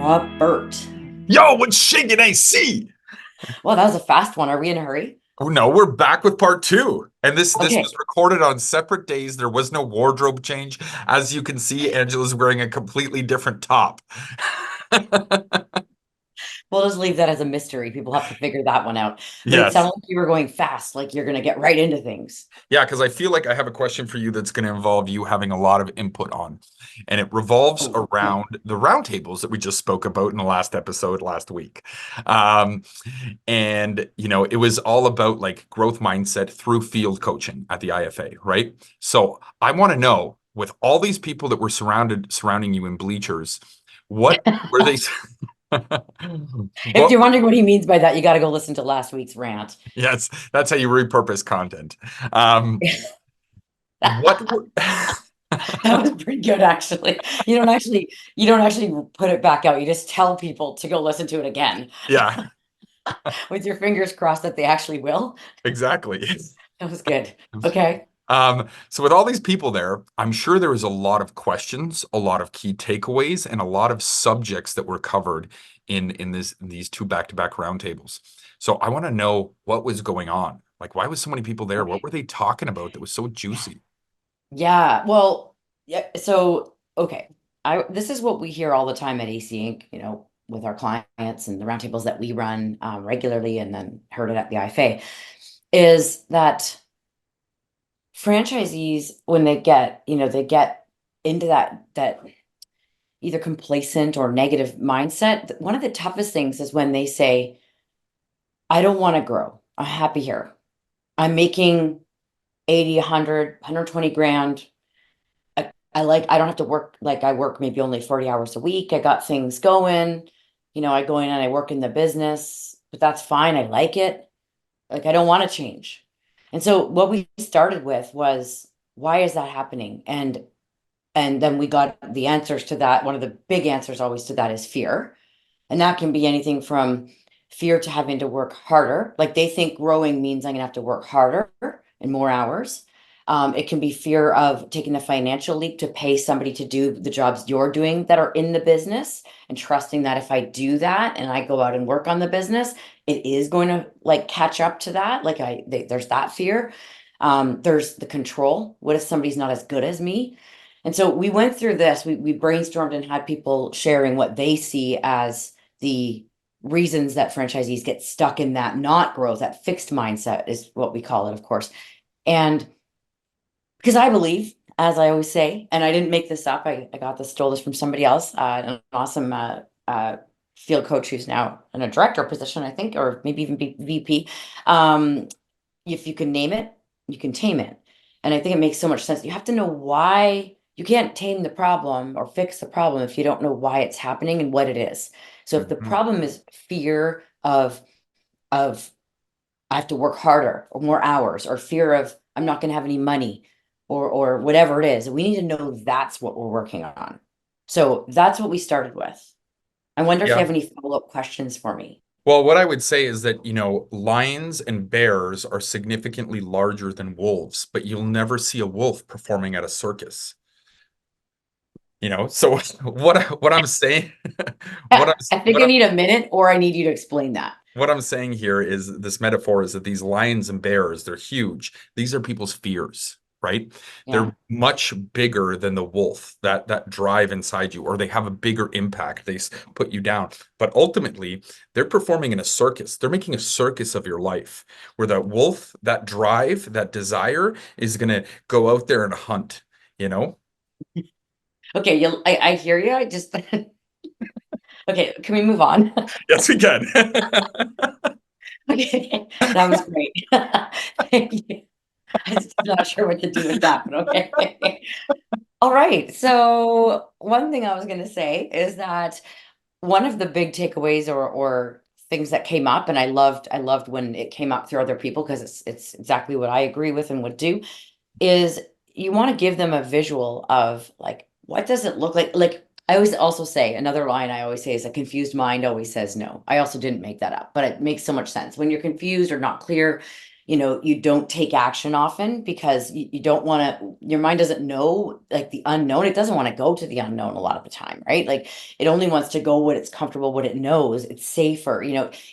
Robert. Yo, what's shaking AC? Well, that was a fast one. Are we in a hurry? Oh no, we're back with part two. And this was Okay. recorded on separate days. There was no wardrobe change. As you can see, Angela's wearing a completely different top. We'll just leave that as a mystery. People have to figure that one out. But it Yes. sounded like you were going fast, like you're going to get right into things. Yeah, because I feel like I have a question for you that's going to involve you having a lot of input on. And it revolves Oh, okay. around the roundtables that we just spoke about in the last episode last week. Um, and it was all about like growth mindset through field coaching at the IFA, right? So I want to know, with all these people that were surrounding you in bleachers, what were they If what you're wondering what he means by that, you got to go listen to last week's rant. yes, that's how you repurpose content. Um, what were That was pretty good, actually. You don't actually put it back out. You just tell people to go listen to it again yeah, with your fingers crossed that they actually will. exactly. That was good. Okay. So with all these people there, I'm sure there was a lot of questions, a lot of key takeaways, and a lot of subjects that were covered in these two back-to-back roundtables. So I want to know what was going on. Like, why was so many people there? What Okay. were they talking about that was so juicy? Yeah. Well, yeah. So, okay. This is what we hear all the time at AC Inc., with our clients and the roundtables that we run regularly and then heard it at the IFA, is that franchisees, when they get into that either complacent or negative mindset, one of the toughest things is when they say, I don't want to grow. I'm happy here. I'm making 80, 100, 120 grand. I don't have to work, like I work maybe only 40 hours a week. I got things going. I go in and I work in the business, but that's fine. I like it. Like I don't want to change. And so what we started with was, why is that happening? And then we got the answers to that. One of the big answers always to that is fear. And that can be anything from fear to having to work harder. Like they think growing means I'm going to have to work harder and more hours. It can be fear of taking the financial leap to pay somebody to do the jobs you're doing that are in the business and trusting that if I do that and I go out and work on the business, it is going to like catch up to that. Like there's that fear. There's the control. What if somebody's not as good as me? And so we went through this. We brainstormed and had people sharing what they see as the reasons that franchisees get stuck in that not growth, that fixed mindset is what we call it, of course. And because I believe, as I always say, and I didn't make this up, I got this, stole this from somebody else, an awesome field coach who's now in a director position, I think, or maybe even VP. Um, if you can name it, you can tame it. And I think it makes so much sense. You have to know why. You can't tame the problem or fix the problem if you don't know why it's happening and what it is. So if the Mhm. problem is fear of I have to work harder or more hours, or fear of I'm not going to have any money, or whatever it is, we need to know that's what we're working on. So that's what we started with. I wonder if you Yeah. have any follow-up questions for me. Well, what I would say is that, lions and bears are significantly larger than wolves, but you'll never see a wolf performing at a circus. So what I'm saying what I'm I think what I I'm need a minute, or I need you to explain that. what I'm saying here is this metaphor is that these lions and bears, they're huge. These are people's fears, right? Yeah. They're much bigger than the wolf, that drive inside you, or they have a bigger impact. They put you down. But ultimately, they're performing in a circus. They're making a circus of your life, where that wolf, that drive, that desire is going to go out there and hunt, you know? Okay, I hear you. I just okay, can we move on? Yes, we can. Okay, that was great. Thank you. I'm still not sure what to do with that, but okay. All right. So one thing I was going to say is that one of the big takeaways or things that came up, and I loved when it came up through other people because it's exactly what I agree with and would do, is you want to give them a visual of like what does it look like? Like I always also say another line I always say is a confused mind always says no. I also didn't make that up, but it makes so much sense. When you're confused or not clear, you don't take action often because you don't want to, your mind doesn't know like the unknown. It doesn't want to go to the unknown a lot of the time, right? Like it only wants to go what it's comfortable, what it knows, it's safer.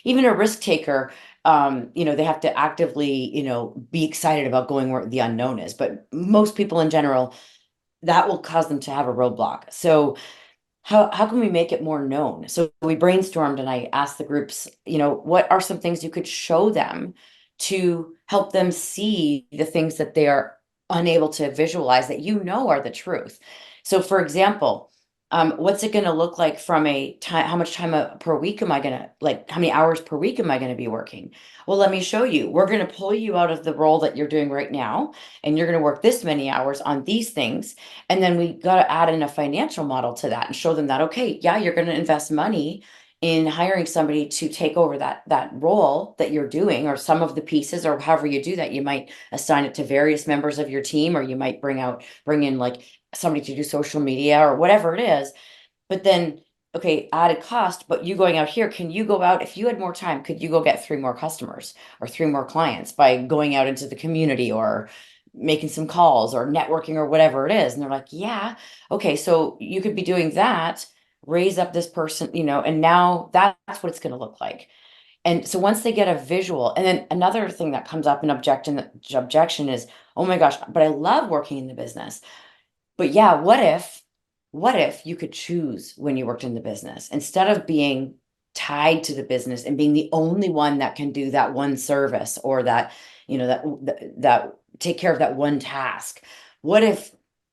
Even a risk taker, they have to actively, be excited about going where the unknown is. But most people in general, that will cause them to have a roadblock. So how can we make it more known? So we brainstormed and I asked the groups, what are some things you could show them to help them see the things that they are unable to visualize that are the truth. So for example, what's it going to look like from a time, how much time per week am I going to, like, how many hours per week am I going to be working? Well, let me show you. We're going to pull you out of the role that you're doing right now, and you're going to work this many hours on these things. And then we got to add in a financial model to that and show them that, okay, yeah, you're going to invest money in hiring somebody to take over that role that you're doing, or some of the pieces, or however you do that. You might assign it to various members of your team, or you might bring in like somebody to do social media or whatever it is. But then, okay, added cost, but you going out here, can you go out, if you had more time, could you go get 3 more customers or 3 more clients by going out into the community or making some calls or networking or whatever it is? And they're like, yeah, okay, so you could be doing that, raise up this person, and now that's what it's going to look like. And so once they get a visual, and then another thing that comes up in objection is, oh my gosh, but I love working in the business. But yeah, what if you could choose when you worked in the business instead of being tied to the business and being the only one that can do that one service, or that, that take care of that one task? What if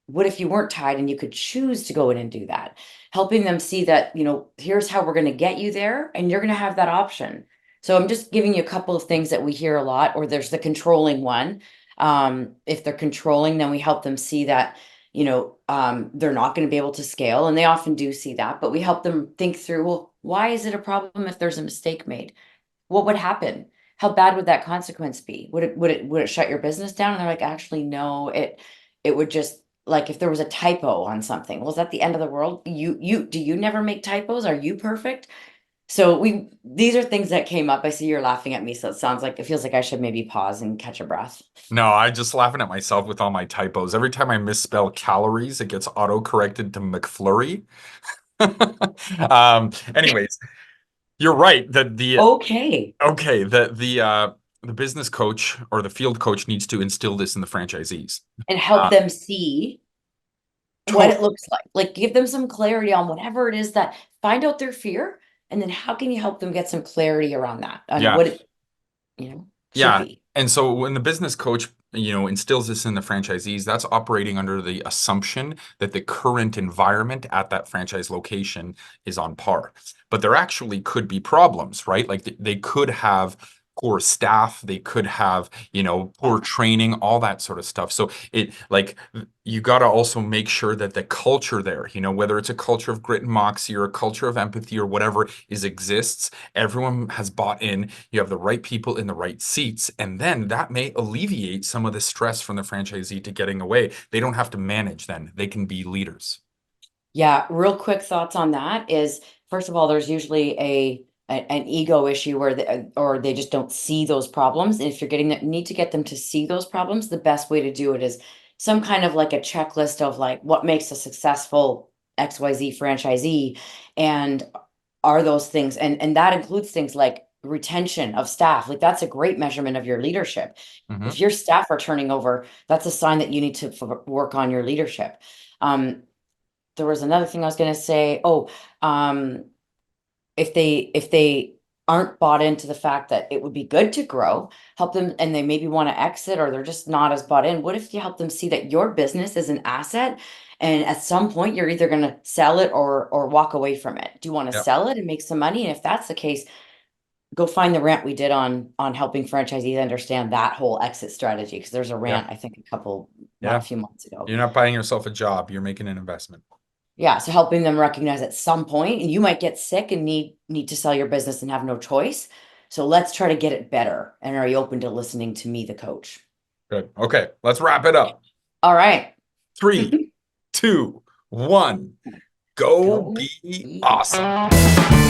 what if you weren't tied and you could choose to go in and do that? Helping them see that, here's how we're going to get you there, and you're going to have that option. So I'm just giving you a couple of things that we hear a lot. Or there's the controlling one. If they're controlling, then we help them see that, they're not going to be able to scale. And they often do see that, but we help them think through, well, why is it a problem if there's a mistake made? What would happen? How bad would that consequence be? Would it shut your business down? And they're like, actually, no, it would just, like, if there was a typo on something, was that the end of the world? Do you never make typos? Are you perfect? So these are things that came up. I see you're laughing at me, so it feels like I should maybe pause and catch a breath. No, I just laughing at myself with all my typos. Every time I misspell calories, it gets auto-corrected to McFlurry. Anyways, you're right that Okay. the business coach or the field coach needs to instill this in the franchisees. And help Uh, them see what to it looks like. Like, give them some clarity on whatever it is, that find out their fear, and then how can you help them get some clarity around that and yeah, what it, should yeah. be. And so when the business coach, instills this in the franchisees, that's operating under the assumption that the current environment at that franchise location is on par. But there actually could be problems, right? Like they could have poor staff, they could have, poor training, all that sort of stuff. So it like you got to also make sure that the culture there, whether it's a culture of grit and moxie or a culture of empathy or whatever exists, everyone has bought in, you have the right people in the right seats, and then that may alleviate some of the stress from the franchisee to getting away. They don't have to manage then. They can be leaders. Yeah, real quick thoughts on that is, first of all, there's usually an ego issue where or they just don't see those problems. And if you're need to get them to see those problems, the best way to do it is some kind of like a checklist of like what makes a successful XYZ franchisee, and are those things, and that includes things like retention of staff. Like, that's a great measurement of your leadership. Mhm. If your staff are turning over, that's a sign that you need to work on your leadership. There was another thing I was going to say. Oh, um, if they aren't bought into the fact that it would be good to grow, help them, and they maybe want to exit, or they're just not as bought in. What if you help them see that your business is an asset, and at some point you're either going to sell it or walk away from it? Do you want to Yep. sell it and make some money? And if that's the case, go find the rant we did on helping franchisees understand that whole exit strategy. Because there's a Yeah. rant, I think, not a Yeah. few months ago. You're not buying yourself a job, you're making an investment. Yeah, so helping them recognize at some point you might get sick and need to sell your business and have no choice. So let's try to get it better. And are you open to listening to me, the coach? Good. Okay, let's wrap it up. All right. 3, 2, 1. Go Go be be awesome. awesome.